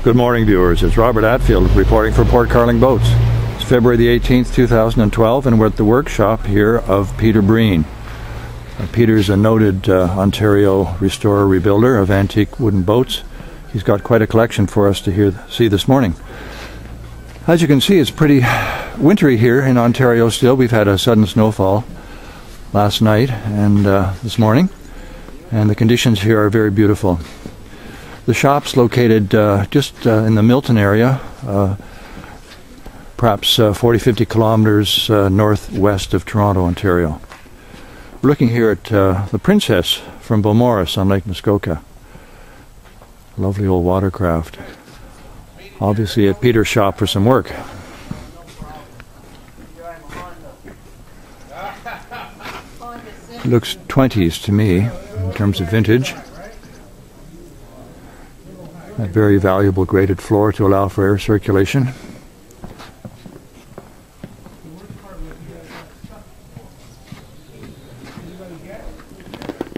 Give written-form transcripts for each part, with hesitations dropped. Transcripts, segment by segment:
Good morning, viewers. It's Robert Atfield reporting for Port Carling Boats. It's February the 18th, 2012, and we're at the workshop here of Peter Breen. Peter's a noted Ontario restorer rebuilder of antique wooden boats. He's got quite a collection for us to see this morning. As you can see, it's pretty wintry here in Ontario still. We've had a sudden snowfall last night and this morning, and the conditions here are very beautiful. The shop's located just in the Milton area, perhaps 40-50 kilometers northwest of Toronto, Ontario. We're looking here at the Princess from Beaumaris on Lake Muskoka. Lovely old watercraft. Obviously at Peter's shop for some work. Looks 20s to me in terms of vintage. A very valuable graded floor to allow for air circulation.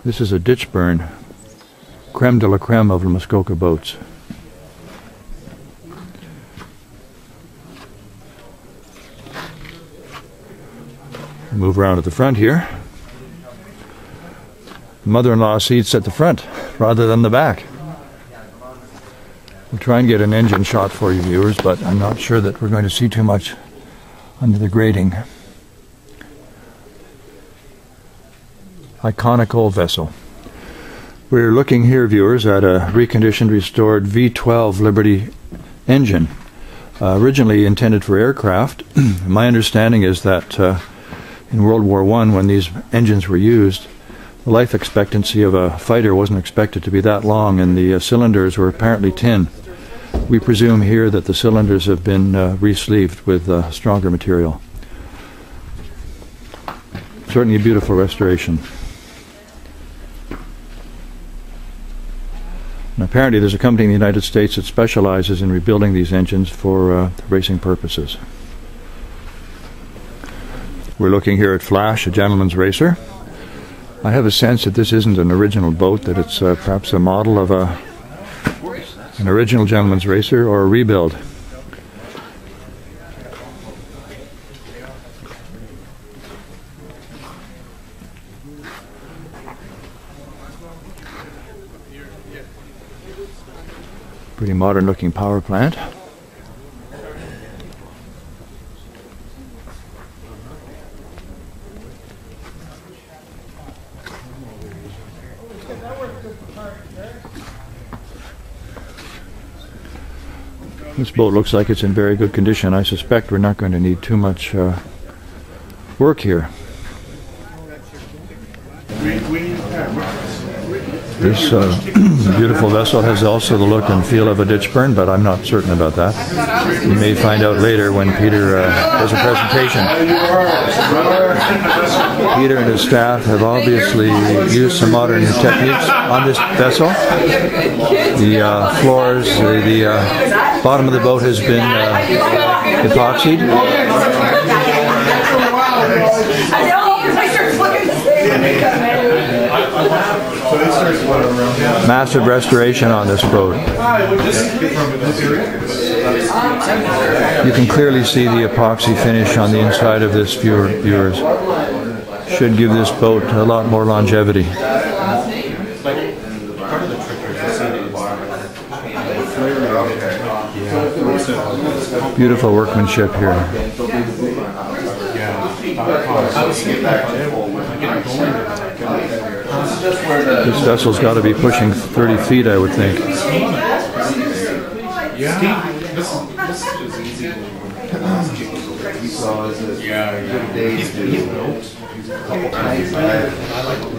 This is a ditch burn, creme de la creme of the Muskoka boats. Move around at the front here. Mother-in-law seats at the front rather than the back. We'll try and get an engine shot for you viewers, but I'm not sure that we're going to see too much under the grating. Iconic old vessel. We're looking here, viewers, at a reconditioned, restored V12 Liberty engine, originally intended for aircraft. My understanding is that in World War I, when these engines were used, the life expectancy of a fighter wasn't expected to be that long, and the cylinders were apparently tin. We presume here that the cylinders have been re-sleeved with stronger material. Certainly a beautiful restoration. And apparently there's a company in the United States that specializes in rebuilding these engines for racing purposes. We're looking here at Flash, a gentleman's racer. I have a sense that this isn't an original boat, that it's perhaps a model of an original gentleman's racer or a rebuild. Pretty modern looking power plant. This boat looks like it's in very good condition. I suspect we're not going to need too much work here. This beautiful vessel has also the look and feel of a ditch burn, but I'm not certain about that. You may find out later when Peter does a presentation. Peter and his staff have obviously used some modern techniques on this vessel. The floors, the bottom of the boat has been epoxied. Massive restoration on this boat. You can clearly see the epoxy finish on the inside of this, viewers. Should give this boat a lot more longevity. Beautiful workmanship here. This vessel's got to be pushing 30 feet, I would think.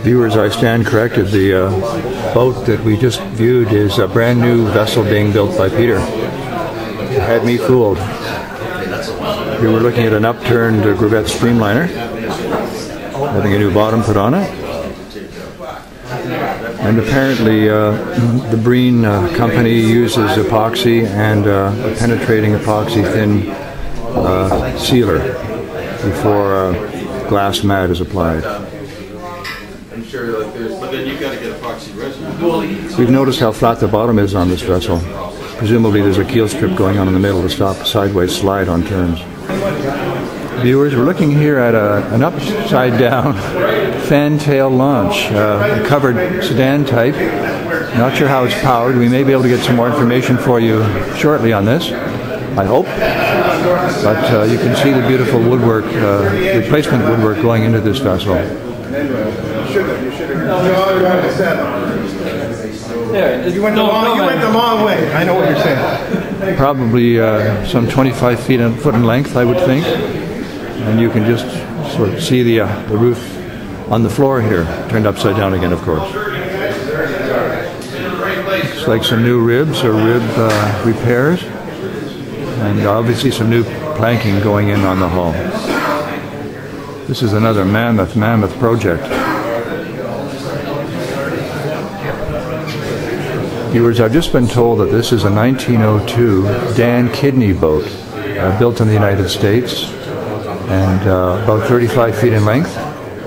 Viewers, I stand corrected. The boat that we just viewed is a brand new vessel being built by Peter. It had me fooled. We were looking at an upturned Gravette Streamliner, having a new bottom put on it. And apparently the Breen company uses epoxy and a penetrating epoxy thin sealer before glass mat is applied. I'm sure, but then you've got to get epoxy resin. We've noticed how flat the bottom is on this vessel. Presumably there's a keel strip going on in the middle to stop a sideways slide on turns. Viewers, we're looking here at an upside-down fantail launch, a covered sedan type. Not sure how it's powered. We may be able to get some more information for you shortly on this, I hope. But you can see the beautiful woodwork, replacement woodwork going into this vessel. Yeah, you went the long way. I know what you're saying. Probably some 25 feet in length, I would think. And you can just sort of see the roof on the floor here, turned upside down again, of course. Looks like some new ribs or rib repairs, and obviously some new planking going in on the hull. This is another mammoth project. Viewers, I've just been told that this is a 1902 Dan Kidney boat, built in the United States, and about 35 feet in length,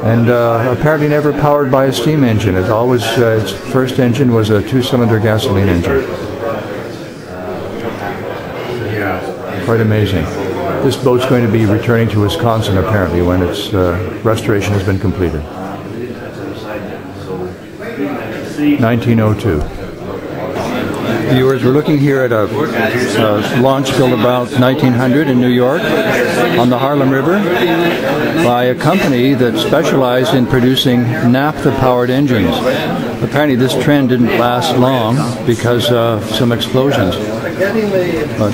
and apparently never powered by a steam engine. It always, its first engine was a two-cylinder gasoline engine. Quite amazing. This boat's going to be returning to Wisconsin apparently when its restoration has been completed. 1902. Viewers, we're looking here at a launch built about 1900 in New York on the Harlem River by a company that specialized in producing naphtha-powered engines. Apparently this trend didn't last long because of some explosions. But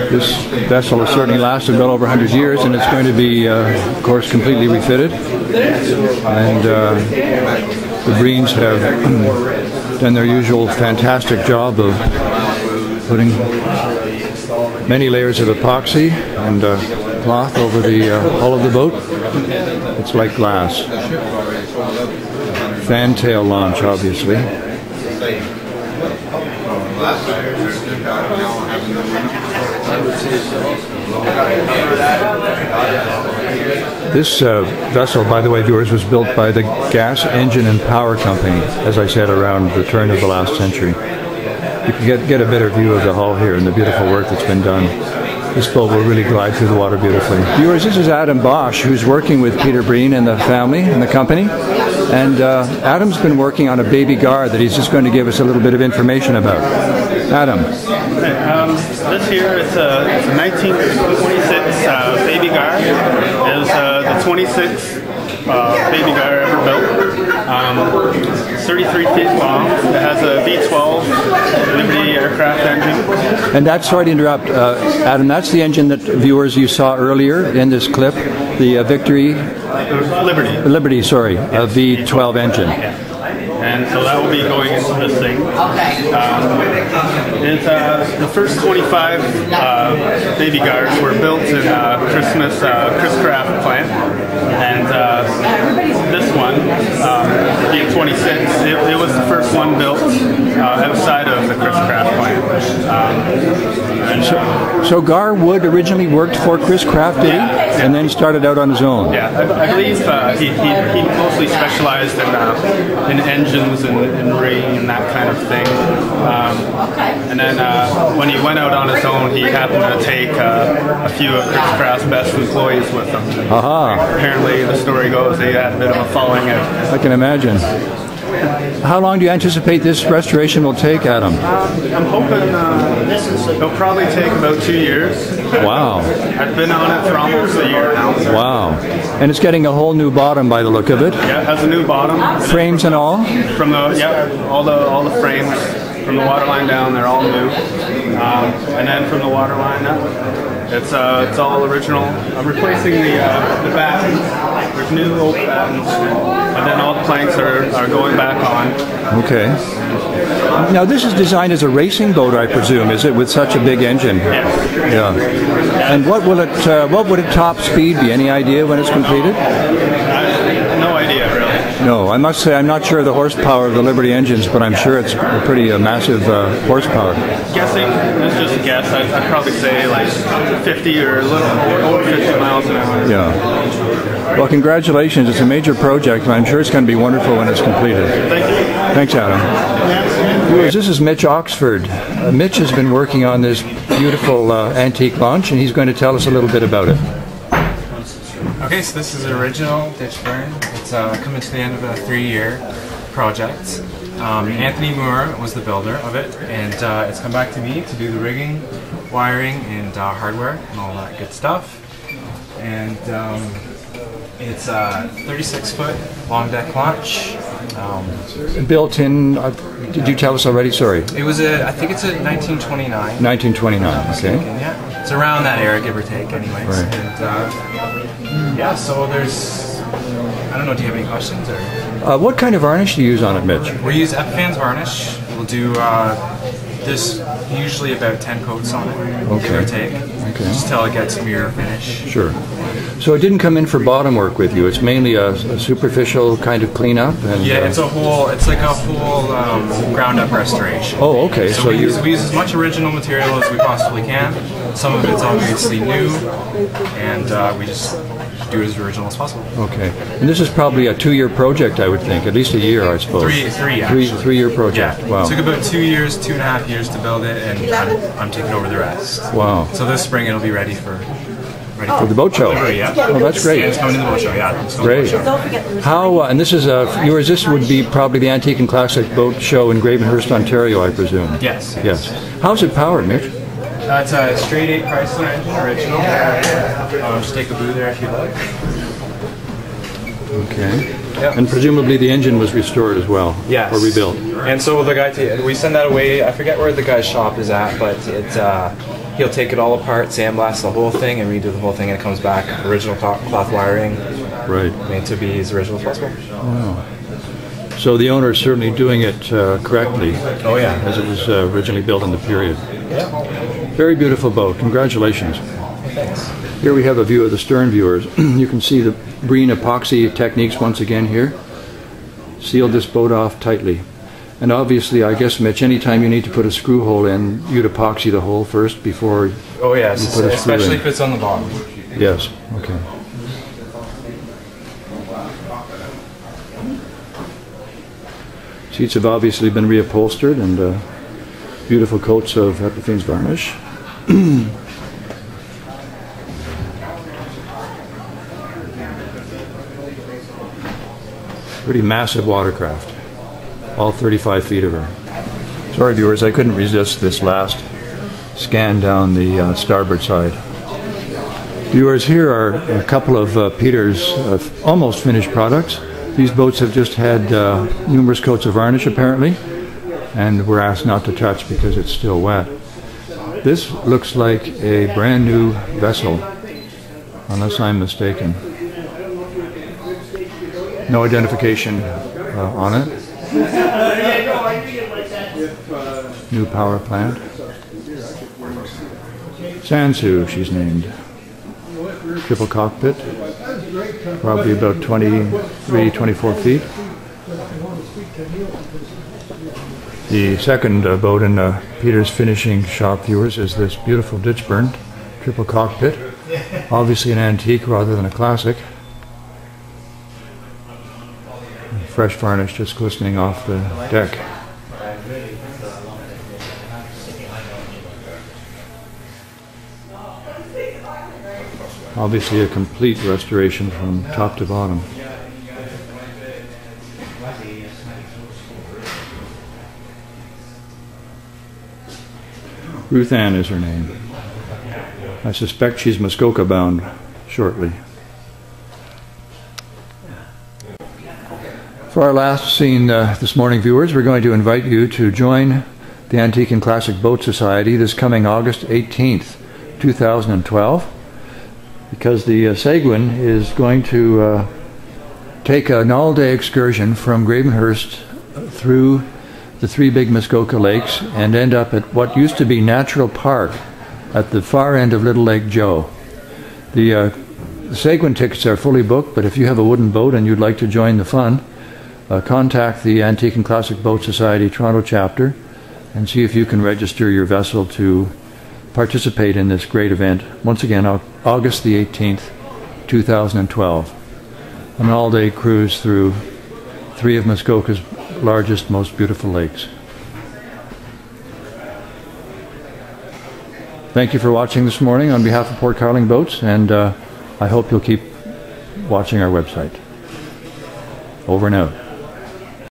this vessel has certainly lasted well over 100 years, and it's going to be, of course, completely refitted. And the Breens have done their usual fantastic job of putting many layers of epoxy and cloth over the hull of the boat. It's like glass. Fantail launch, obviously. This vessel, by the way, viewers, was built by the Gas Engine and Power Company, as I said, around the turn of the last century. You can get a better view of the hull here and the beautiful work that's been done. This boat will really glide through the water beautifully. Viewers, this is Adam Bosch, who's working with Peter Breen and the family and the company. And Adam's been working on a baby gar that he's just going to give us a little bit of information about. Adam. This here is a 1926 baby gar. It was the 26th baby gar ever built. It's 33 feet long. It has a V12 Liberty aircraft engine. And that's, sorry to interrupt, Adam, that's the engine that viewers you saw earlier in this clip, the Victory... Liberty, sorry, a V12 engine. Yeah. And so that will be going into this thing. It's the first 25 baby gars were built in Chris Craft plant, and this one, being 26, it was the first one built outside of the Chris Craft plant. So Gar Wood originally worked for Chris Craft, did he? Yeah. And then started out on his own. Yeah, I believe he mostly specialized in engines and rigging and that kind of thing. And then when he went out on his own, he happened to take a few of Chris Craft's best employees with him. Apparently, the story goes, they had a bit of a falling out. I can imagine. How long do you anticipate this restoration will take, Adam? I'm hoping it'll probably take about 2 years. Wow. I've been on it for almost a year now. Wow. And it's getting a whole new bottom by the look of it. Yeah, it has a new bottom. Frames and all? From the, all the frames from the waterline down, they're all new. And then from the waterline up, it's all original. I'm replacing the battens. There's new oak battens, and then all the planks are going back on. Okay. Now this is designed as a racing boat, I presume, is it, with such a big engine? Yes. Yeah. And what would its top speed be? Any idea when it's completed? No idea, really. No, I must say I'm not sure of the horsepower of the Liberty engines, but I'm sure it's a pretty massive horsepower. Guessing, it's just a guess. I'd probably say like 50 or a little over 50 miles an hour. Yeah. Well, congratulations. It's a major project, and I'm sure it's going to be wonderful when it's completed. Thank you. Thanks, Adam. Viewers, this is Mitch Oxford. Mitch has been working on this beautiful antique launch, and he's going to tell us a little bit about it. Okay, so this is an original ditch burn. It's coming to the end of a 3-year project. Anthony Moore was the builder of it, and it's come back to me to do the rigging, wiring, and hardware, and all that good stuff. And it's a 36-foot long deck launch. Built in, did you tell us already? Sorry. It was I think it's a 1929. 1929, okay. Yeah, it's around that era, give or take, anyways. Right. And yeah, so there's, I don't know, do you have any questions? Or? What kind of varnish do you use on it, Mitch? We use Epiphan's varnish. We'll do this usually about 10 coats on it, give or take. Okay. Just till it gets mirror finish. Sure. So it didn't come in for bottom work with you. It's mainly a superficial kind of cleanup. And, yeah, it's like a whole ground up restoration. Oh, okay. So we use as much original material as we possibly can. Some of it's obviously new, and we just do it as original as possible. Okay. And this is probably a 2-year project, I would think. At least a year, I suppose. Three-year project. Yeah. Wow. It took about 2 years, 2.5 years to build it, and I'm taking over the rest. Wow. So this spring it'll be ready for the boat show. Yeah. Oh, that's great. Yeah, it's coming to the boat show. Yeah. It's Great. to the boat show. How? And this is yours. This would be probably the Antique and Classic Boat Show in Gravenhurst, Ontario, I presume. Yes. Yes. How's it powered, Mitch? It's a straight 8 Chrysler engine, original. Just take a boo there if you'd like. Okay. Yep. And presumably the engine was restored as well. Yes. Or rebuilt. And so the guy, we send that away. I forget where the guy's shop is at, but he'll take it all apart, sandblast the whole thing, and redo the whole thing, and it comes back original cloth wiring, Right. made to be as original as possible. Wow. So the owner is certainly doing it correctly. Oh yeah. As it was originally built in the period. Yeah. Very beautiful boat. Congratulations. Thanks. Here we have a view of the stern viewers. You can see the Breen epoxy techniques once again here. Sealed this boat off tightly. And obviously, I guess, Mitch, anytime you need to put a screw hole in, you'd epoxy the hole first before Oh yes, you put a screw especially in. if it's on the bottom. Yes, okay. Seats have obviously been reupholstered and beautiful coats of Epiphan's varnish. Pretty massive watercraft. All 35 feet of her. Sorry viewers, I couldn't resist this last scan down the starboard side. Viewers, here are a couple of Peter's almost finished products. These boats have just had numerous coats of varnish apparently, and we're asked not to touch because it's still wet. This looks like a brand new vessel, unless I'm mistaken. No identification on it. New power plant. Sansu, she's named. Triple cockpit. Probably about 23, 24 feet. The second boat in Peter's finishing shop, viewers, is this beautiful ditch burn. Triple cockpit. Obviously an antique rather than a classic. Fresh varnish just glistening off the deck. Obviously a complete restoration from top to bottom. Ruth Ann is her name. I suspect she's Muskoka bound shortly. For our last scene this morning, viewers, we're going to invite you to join the Antique and Classic Boat Society this coming August 18th, 2012, because the Seguin is going to take an all-day excursion from Gravenhurst through the 3 big Muskoka lakes and end up at what used to be Natural Park at the far end of Little Lake Joe. The Seguin tickets are fully booked, but if you have a wooden boat and you'd like to join the fun, contact the Antique and Classic Boat Society Toronto chapter and see if you can register your vessel to participate in this great event. Once again, August the 18th, 2012. An all-day cruise through 3 of Muskoka's largest, most beautiful lakes. Thank you for watching this morning on behalf of Port Carling Boats, and I hope you'll keep watching our website. Over and out.